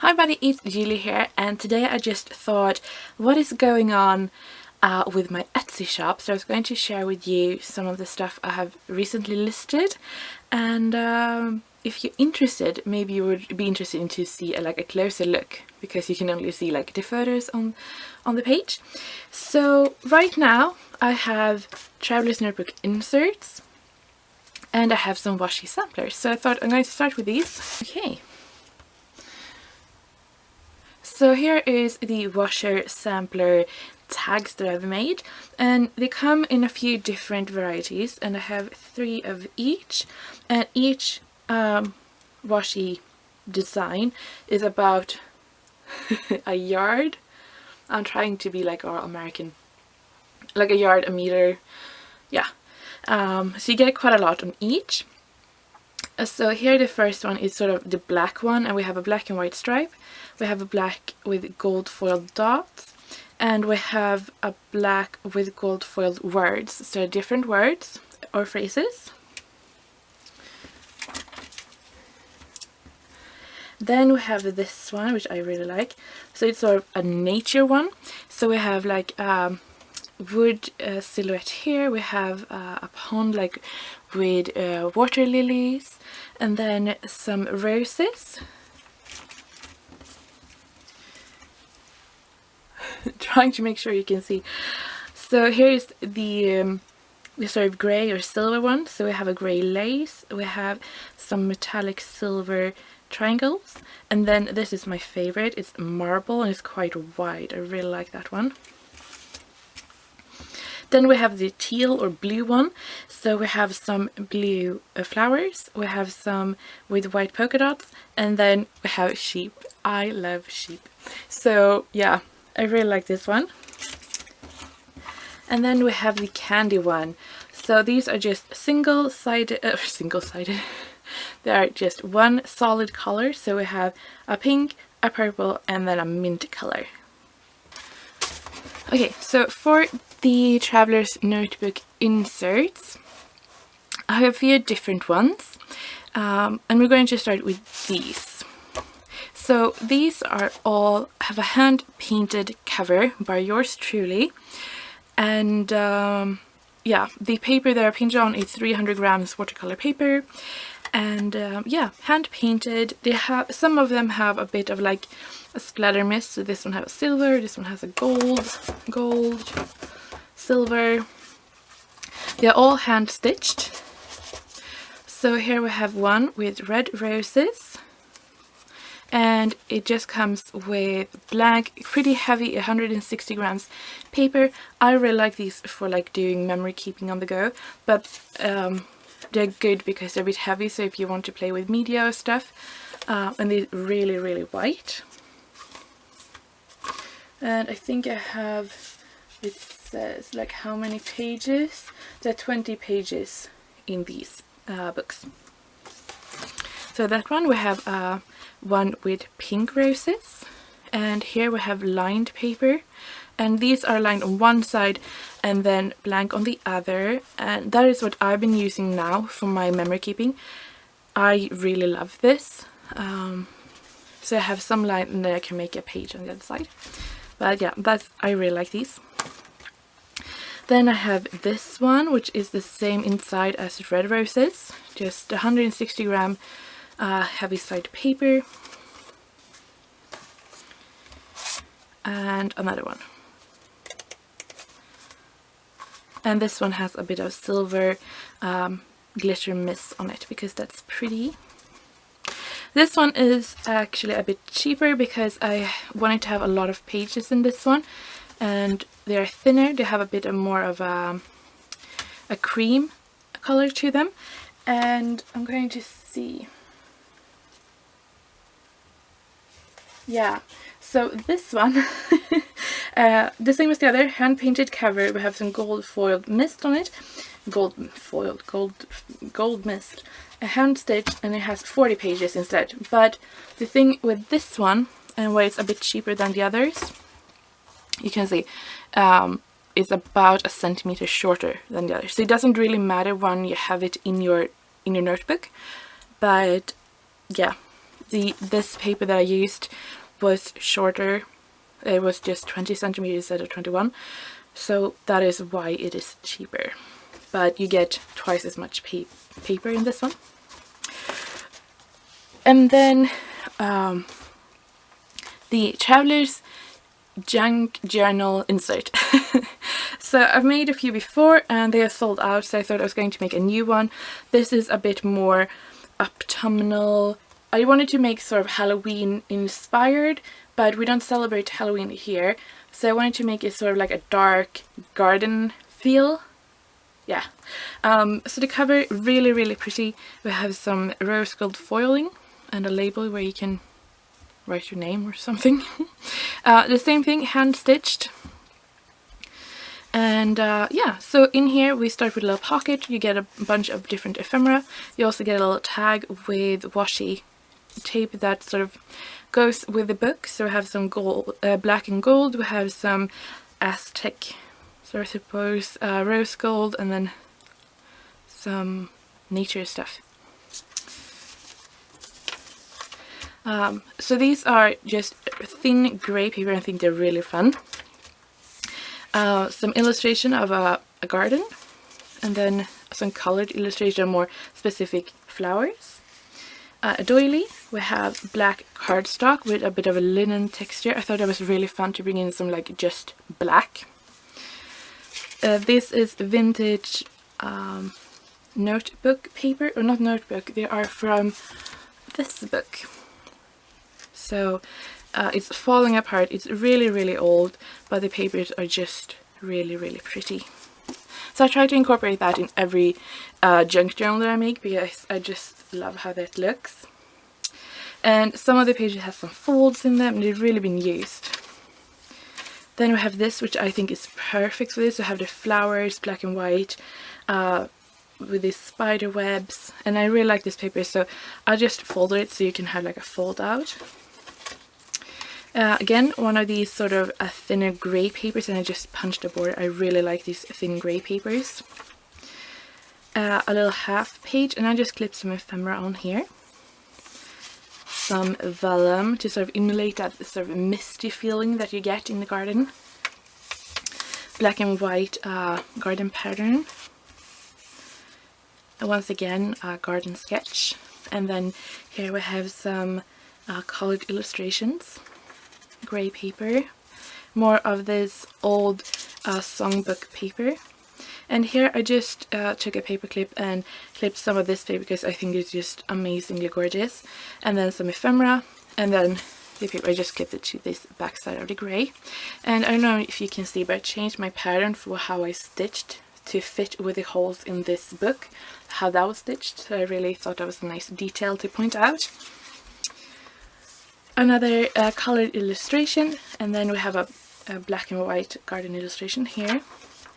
Hi buddy, it's Julie here, and today I just thought what is going on with my Etsy shop. So I was going to share with you some of the stuff I have recently listed, and if you're interested, maybe you would be interested in to see a closer look, because you can only see like the photos on the page. So right now I have Traveler's Notebook inserts and I have some washi samplers. So I thought I'm going to start with these. Okay. So here is the washer sampler tags that I've made, and they come in a few different varieties, and I have 3 of each, and each washi design is about a yard. I'm trying to be like our American, like a yard, a meter, yeah. So you get quite a lot on each. So here the first one is sort of the black one, and we have a black and white stripe. We have a black with gold foiled dots, and we have a black with gold foiled words, so different words or phrases. Then we have this one, which I really like. So it's sort of a nature one. So we have like wood silhouette here. We have a pond like with water lilies, and then some roses. Trying to make sure you can see. So here's the sort of grey or silver one. So we have a grey lace, we have some metallic silver triangles, and then this is my favorite. It's marble and it's quite wide. I really like that one. Then we have the teal or blue one. So we have some blue flowers, we have some with white polka dots, and then we have sheep. I love sheep. So yeah, I really like this one. And then we have the candy one. So these are just single-sided, they are just one solid color. So we have a pink, a purple, and then a mint color. Okay, so for the Traveler's Notebook inserts, I have a few different ones, and we're going to start with these. So these are all have a hand painted cover by yours truly, and yeah, the paper they're painted on is 300 grams watercolor paper, and yeah, hand painted. They have, some of them have a bit of like a splatter mist. So this one has a silver, this one has a gold, silver. They're all hand stitched. So here we have one with red roses, and it just comes with blank, pretty heavy 160 grams paper. I really like these for like doing memory keeping on the go, but they're good because they're a bit heavy, so if you want to play with media or stuff, and they're really white. And I think I have, it says like how many pages. There are 20 pages in these books. So that one we have one with pink roses, and here we have lined paper, and these are lined on one side and then blank on the other, and that is what I've been using now for my memory keeping. I really love this. So I have some line and then I can make a page on the other side. But yeah, I really like these. Then I have this one, which is the same inside as red roses, just 160 gram heavy side paper, and another one. And this one has a bit of silver glitter mist on it because that's pretty. This one is actually a bit cheaper because I wanted to have a lot of pages in this one, and they are thinner. They have a bit more of a cream color to them, and I'm going to see. Yeah, so this one, the same as the other, hand painted cover. We have some gold foiled mist on it, gold mist, a hand stitch, and it has 40 pages instead. But the thing with this one, and why it's a bit cheaper than the others, you can see it's about 1 centimeter shorter than the others. So it doesn't really matter when you have it in your notebook, but yeah, this paper that I used was shorter. It was just 20 centimeters instead of 21, so that is why it is cheaper. But you get twice as much paper in this one. And then the Traveler's Junk Journal insert. So I've made a few before and they are sold out, so I thought I was going to make a new one. This is a bit more autumnal. I wanted to make sort of Halloween inspired, but we don't celebrate Halloween here, so I wanted to make it sort of like a dark garden feel. Yeah. So the cover, really pretty. We have some rose gold foiling and a label where you can write your name or something. The same thing, hand stitched. And yeah, so in here we start with a little pocket. You get a bunch of different ephemera. You also get a little tag with washi tape that sort of goes with the book. So we have some gold, black and gold. We have some Aztec, so I suppose rose gold, and then some nature stuff. So these are just thin grey paper. I think they're really fun. Some illustration of a garden, and then some colored illustration of more specific flowers. A doily. We have black cardstock with a bit of a linen texture. I thought that was really fun to bring in some like just black. This is vintage notebook paper, or not notebook, they are from this book. So it's falling apart. It's really old, but the papers are just really pretty. So I try to incorporate that in every junk journal that I make, because I just love how that looks. And some of the pages have some folds in them, and they've really been used. Then we have this, which I think is perfect for this. We have the flowers, black and white, with these spider webs, and I really like this paper, so I just folded it so you can have like a fold out. Again, one of these sort of a thinner grey papers, and I just punched the border. I really like these thin grey papers. A little half page, and I just clipped some ephemera on here. Some vellum to sort of emulate that sort of misty feeling that you get in the garden. Black and white garden pattern. And once again, a garden sketch. And then here we have some colored illustrations. Grey paper. More of this old songbook paper. And here I just took a paper clip and clipped some of this paper because I think it's just amazingly gorgeous. And then some ephemera, and then the paper, I just clipped it to this back side of the grey. And I don't know if you can see, but I changed my pattern for how I stitched to fit with the holes in this book, how that was stitched. So I really thought that was a nice detail to point out. Another colored illustration, and then we have a black and white garden illustration here.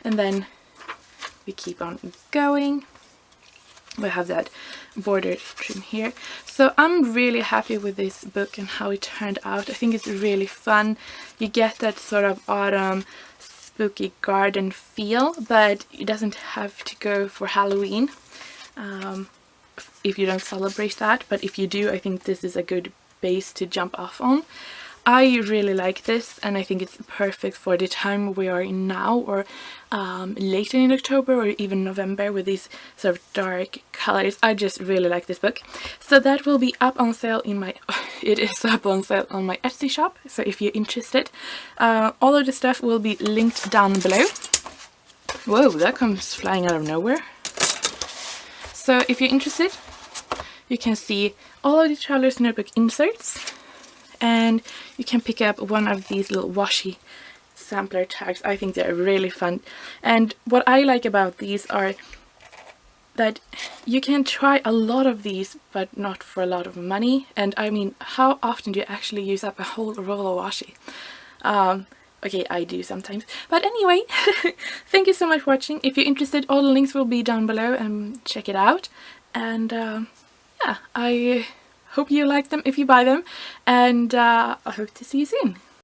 And then we keep on going. We have that border trim here. So I'm really happy with this book and how it turned out. I think it's really fun. You get that sort of autumn spooky garden feel, but it doesn't have to go for Halloween if you don't celebrate that. But if you do, I think this is a good base to jump off on. I really like this, and I think it's perfect for the time we are in now, or later in October or even November, with these sort of dark colors. I just really like this book. So that will be up on sale in my it is up on sale on my Etsy shop, so if you're interested, all of the stuff will be linked down below. Whoa, that comes flying out of nowhere. So if you're interested, you can see all of the Traveler's Notebook inserts, and you can pick up one of these little washi sampler tags. I think they're really fun. And what I like about these are that you can try a lot of these, but not for a lot of money. And I mean, how often do you actually use up a whole roll of washi? Okay, I do sometimes. But anyway, thank you so much for watching. If you're interested, all the links will be down below, and check it out. And yeah, I hope you like them if you buy them, and I hope to see you soon.